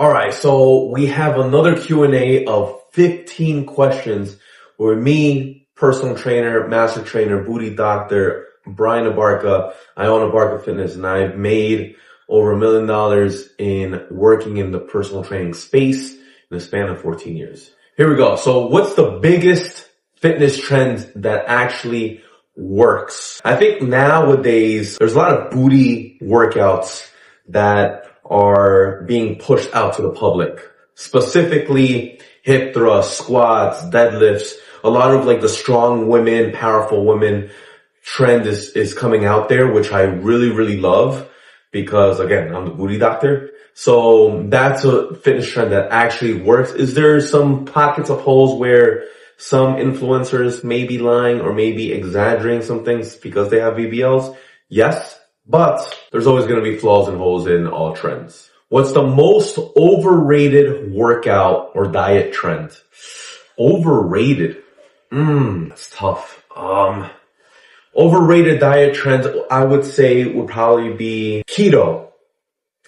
All right, so we have another Q&A of 15 questions where me, personal trainer, master trainer, booty doctor, Brian Abarca, I own Abarca Fitness, and I've made over $1 million in working in the personal training space in a span of 14 years. Here we go. So what's the biggest fitness trend that actually works? I think nowadays there's a lot of booty workouts that are being pushed out to the public. Specifically hip thrusts, squats, deadlifts. A lot of like the strong women, powerful women trend is coming out there, which I really love because again, I'm the booty doctor. So that's a fitness trend that actually works. Is there some pockets of holes where some influencers may be lying or maybe exaggerating some things because they have BBLs? Yes, but there's always going to be flaws and holes in all trends. What's the most overrated workout or diet trend? Overrated? That's tough. Overrated diet trends, I would say, would probably be keto.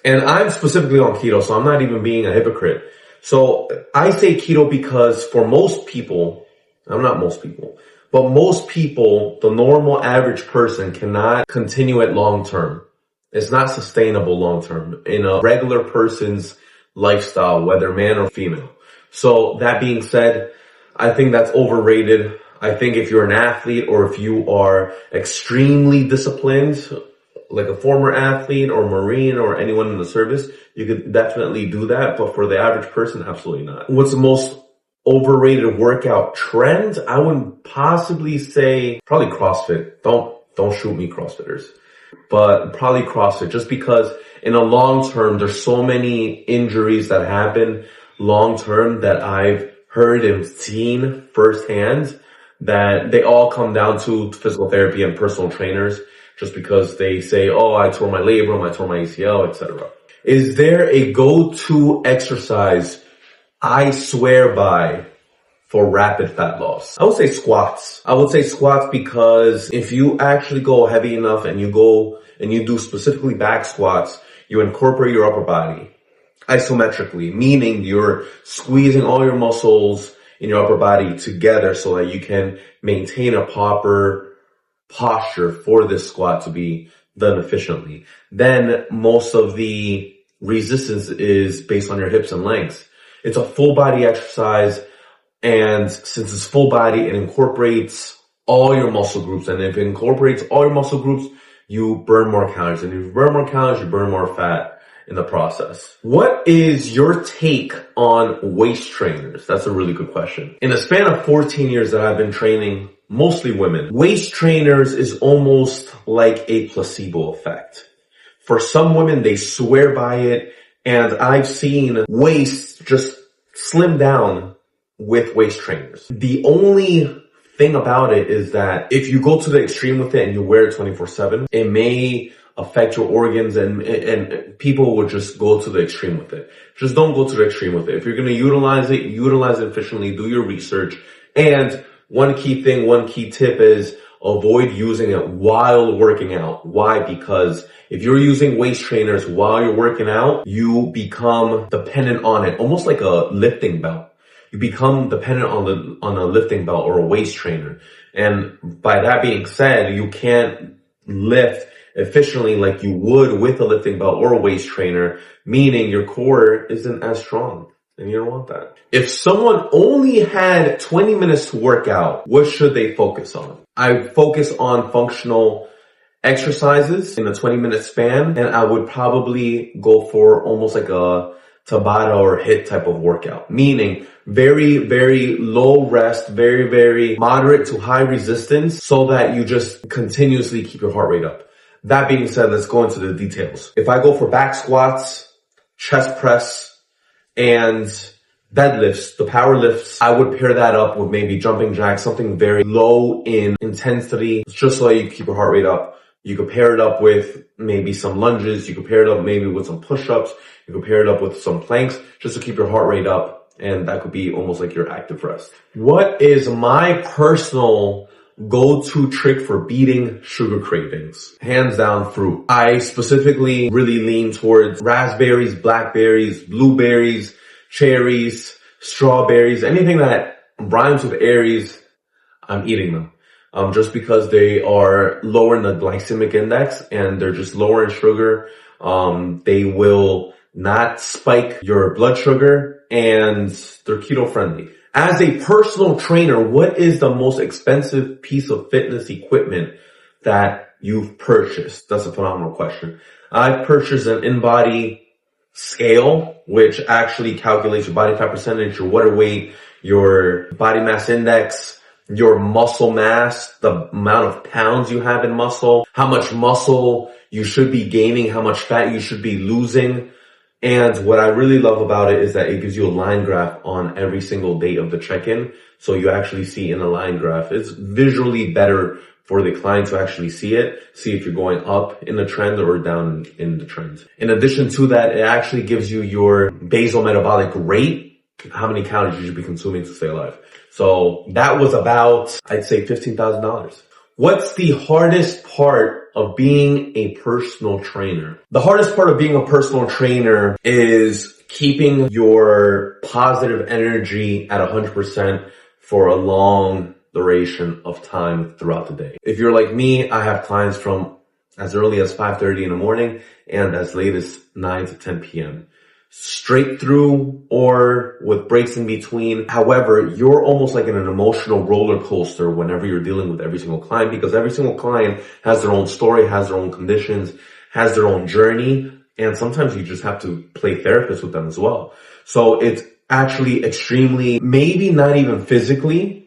And I'm specifically on keto, so I'm not even being a hypocrite. So I say keto because for most people, I'm not most people, but most people, the normal average person cannot continue it long term. It's not sustainable long term in a regular person's lifestyle, whether man or female. So that being said, I think that's overrated. I think if you're an athlete or if you are extremely disciplined, like a former athlete or Marine or anyone in the service, you could definitely do that. But for the average person, absolutely not. What's the most overrated workout trend? I would possibly say probably CrossFit. Don't shoot me, CrossFitters. But probably CrossFit, just because in a long term, there's so many injuries that happen long term that I've heard and seen firsthand that they all come down to physical therapy and personal trainers just because they say, oh, I tore my labrum, I tore my ACL, etc. Is there a go-to exercise I swear by for rapid fat loss? I would say squats. I would say squats because if you actually go heavy enough and you go and you do specifically back squats, you incorporate your upper body isometrically, meaning you're squeezing all your muscles in your upper body together so that you can maintain a proper posture for this squat to be done efficiently. Then most of the resistance is based on your hips and legs. It's a full body exercise, and since it's full body, it incorporates all your muscle groups, and if it incorporates all your muscle groups, you burn more calories, and if you burn more calories, you burn more fat in the process. What is your take on waist trainers? That's a really good question. In the span of 14 years that I've been training mostly women, waist trainers is almost like a placebo effect. For some women, they swear by it, and I've seen waists just slim down with waist trainers. The only thing about it is that if you go to the extreme with it and you wear it 24/7, it may affect your organs and people will just go to the extreme with it. Just don't go to the extreme with it. If you're going to utilize it efficiently, do your research. And one key tip is avoid using it while working out. Why? Because if you're using waist trainers while you're working out, you become dependent on it, almost like a lifting belt. You become dependent on a lifting belt or a waist trainer. And by that being said, you can't lift efficiently like you would with a lifting belt or a waist trainer, meaning your core isn't as strong. And you don't want that. If someone only had 20 minutes to work out, what should they focus on? I focus on functional exercises in a 20-minute span, and I would probably go for almost like a Tabata or HIIT type of workout, meaning very low rest, very moderate to high resistance so that you just continuously keep your heart rate up. That being said, let's go into the details. If I go for back squats, chest press, and deadlifts, the power lifts, I would pair that up with maybe jumping jacks, something very low in intensity, just so you keep your heart rate up. You could pair it up with maybe some lunges. You could pair it up maybe with some push-ups. You could pair it up with some planks just to keep your heart rate up. And that could be almost like your active rest. What is my personal go-to trick for beating sugar cravings. Hands down, fruit. I specifically really lean towards raspberries, blackberries, blueberries, cherries, strawberries, anything that rhymes with Aries, I'm eating them. Just because they are lower in the glycemic index and they're just lower in sugar. They will not spike your blood sugar and they're keto friendly. As a personal trainer, what is the most expensive piece of fitness equipment that you've purchased? That's a phenomenal question. I purchased an InBody scale, which actually calculates your body fat percentage, your water weight, your body mass index, your muscle mass, the amount of pounds you have in muscle, how much muscle you should be gaining, how much fat you should be losing. And what I really love about it is that it gives you a line graph on every single day of the check-in. So you actually see in a line graph. It's visually better for the client to actually see it, see if you're going up in the trend or down in the trend. In addition to that, it actually gives you your basal metabolic rate, how many calories you should be consuming to stay alive. So that was about, I'd say $15,000. What's the hardest part of being a personal trainer? The hardest part of being a personal trainer is keeping your positive energy at 100% for a long duration of time throughout the day. If you're like me, I have clients from as early as 5:30 in the morning and as late as 9 to 10 p.m. straight through or with breaks in between. However, you're almost like in an emotional roller coaster whenever you're dealing with every single client, because every single client has their own story, has their own conditions, has their own journey. And sometimes you just have to play therapist with them as well. So it's actually extremely, maybe not even physically,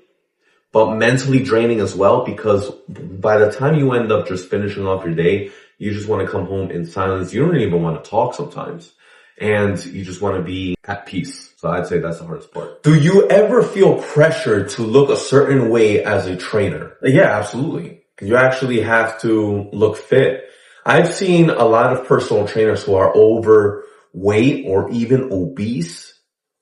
but mentally draining as well, because by the time you end up just finishing off your day, you just want to come home in silence. You don't even want to talk sometimes. And you just want to be at peace. So I'd say that's the hardest part. Do you ever feel pressure to look a certain way as a trainer? Yeah, absolutely. You actually have to look fit. I've seen a lot of personal trainers who are overweight or even obese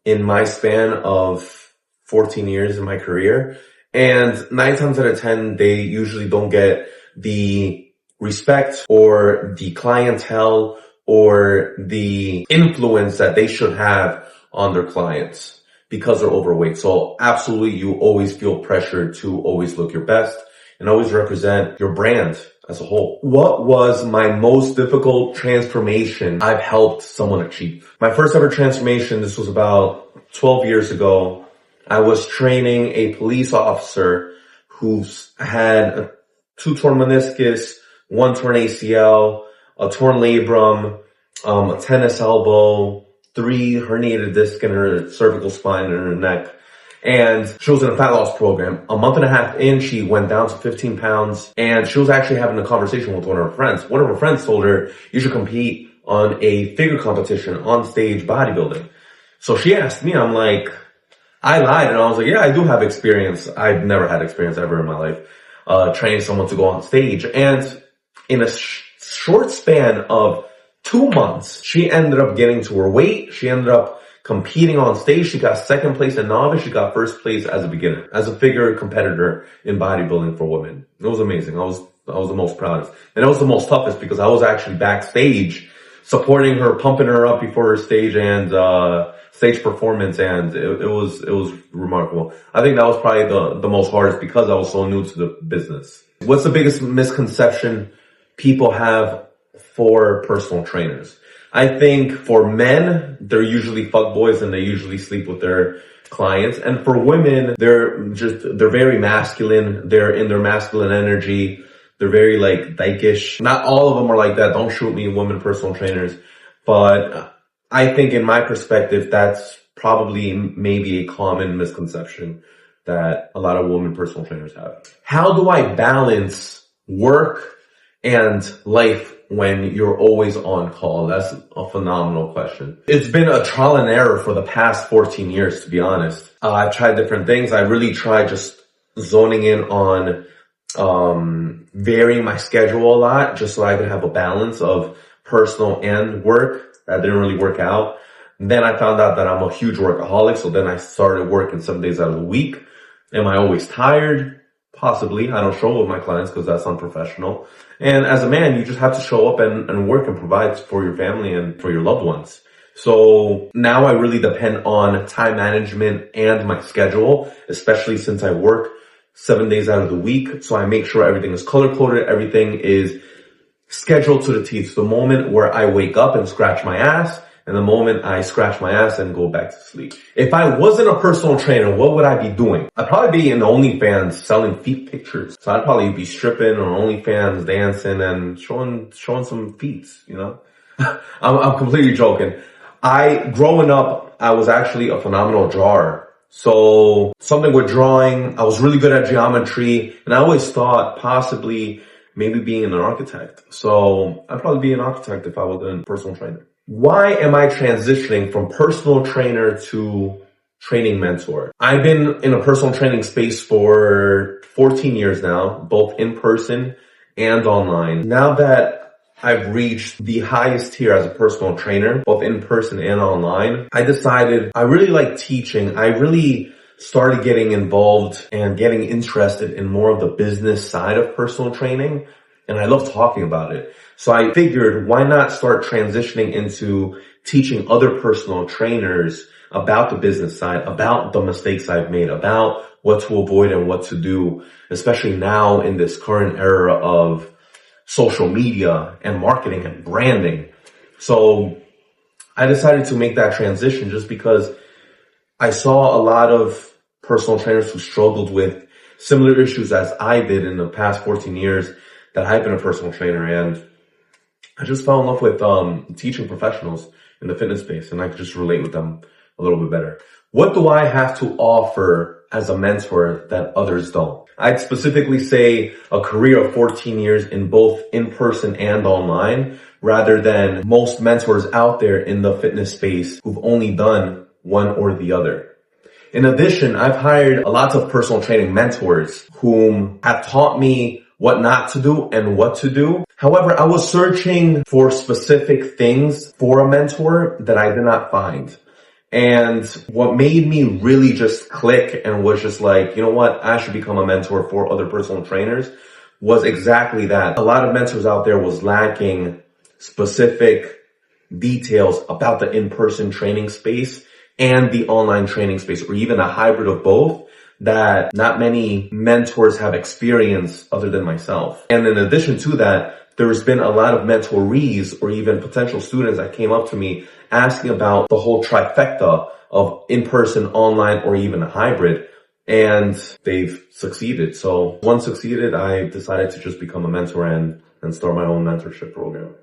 in my span of 14 years in my career. And 9 times out of 10, they usually don't get the respect or the clientele or the influence that they should have on their clients because they're overweight. So absolutely, you always feel pressure to always look your best and always represent your brand as a whole. What was my most difficult transformation I've helped someone achieve? My first ever transformation, this was about 12 years ago. I was training a police officer who's had 2 torn meniscus, 1 torn ACL, a torn labrum, a tennis elbow, 3 herniated discs in her cervical spine and her neck. And she was in a fat loss program. A month and a half in, she went down to 15 pounds and she was actually having a conversation with one of her friends. One of her friends told her, you should compete on a figure competition, on stage bodybuilding. So she asked me, I'm like, I lied and I was like, yeah, I do have experience. I've never had experience ever in my life, training someone to go on stage. And in a short span of 2 months, she ended up getting to her weight. She ended up competing on stage. She got 2nd place in novice. She got 1st place as a beginner, as a figure competitor in bodybuilding for women. It was amazing. I was the most proudest. And it was the most toughest because I was actually backstage supporting her, pumping her up before her stage and, stage performance, and it was remarkable. I think that was probably the most hardest because I was so new to the business. What's the biggest misconception people have for personal trainers? I think for men, they're usually fuckboys and they usually sleep with their clients. And for women, they're very masculine. They're in their masculine energy. They're very like dykish. Not all of them are like that. Don't shoot me, women personal trainers. But I think in my perspective, that's probably maybe a common misconception that a lot of women personal trainers have. How do I balance work and life when you're always on call? That's a phenomenal question. It's been a trial and error for the past 14 years, to be honest. I've tried different things. I really tried just zoning in on varying my schedule a lot just so I could have a balance of personal and work. That didn't really work out. Then I found out that I'm a huge workaholic, so then I started working 7 days out of the week. Am I always tired? Possibly. I don't show up with my clients because that's unprofessional. And as a man, you just have to show up and work and provide for your family and for your loved ones. So now I really depend on time management and my schedule, especially since I work 7 days out of the week. So I make sure everything is color coded. Everything is scheduled to the T. It's the moment where I wake up and scratch my ass, and the moment I scratch my ass and go back to sleep. If I wasn't a personal trainer, what would I be doing? I'd probably be in OnlyFans selling feet pictures. So I'd probably be stripping on OnlyFans, dancing and showing some feet, you know? I'm completely joking. Growing up, I was actually a phenomenal drawer. So something with drawing, I was really good at geometry, and I always thought possibly maybe being an architect. So I'd probably be an architect if I was a personal trainer. Why am I transitioning from personal trainer to training mentor? I've been in a personal training space for 14 years now, both in person and online. Now that I've reached the highest tier as a personal trainer, both in person and online, I decided I really like teaching. I really started getting involved and getting interested in more of the business side of personal training. And I love talking about it. So I figured, why not start transitioning into teaching other personal trainers about the business side, about the mistakes I've made, about what to avoid and what to do, especially now in this current era of social media and marketing and branding. So I decided to make that transition just because I saw a lot of personal trainers who struggled with similar issues as I did in the past 14 years that I've been a personal trainer, and I just fell in love with teaching professionals in the fitness space, and I could just relate with them a little bit better. What do I have to offer as a mentor that others don't? I'd specifically say a career of 14 years in both in-person and online, rather than most mentors out there in the fitness space who've only done one or the other. In addition, I've hired a lot of personal training mentors whom have taught me what not to do and what to do. However, I was searching for specific things for a mentor that I did not find. And what made me really just click and was just like, you know what, I should become a mentor for other personal trainers was exactly that. A lot of mentors out there was lacking specific details about the in-person training space and the online training space, or even a hybrid of both, that not many mentors have experienced other than myself. And in addition to that, there's been a lot of mentorees or even potential students that came up to me asking about the whole trifecta of in-person, online, or even a hybrid, and they've succeeded. So once succeeded, I decided to just become a mentor and start my own mentorship program.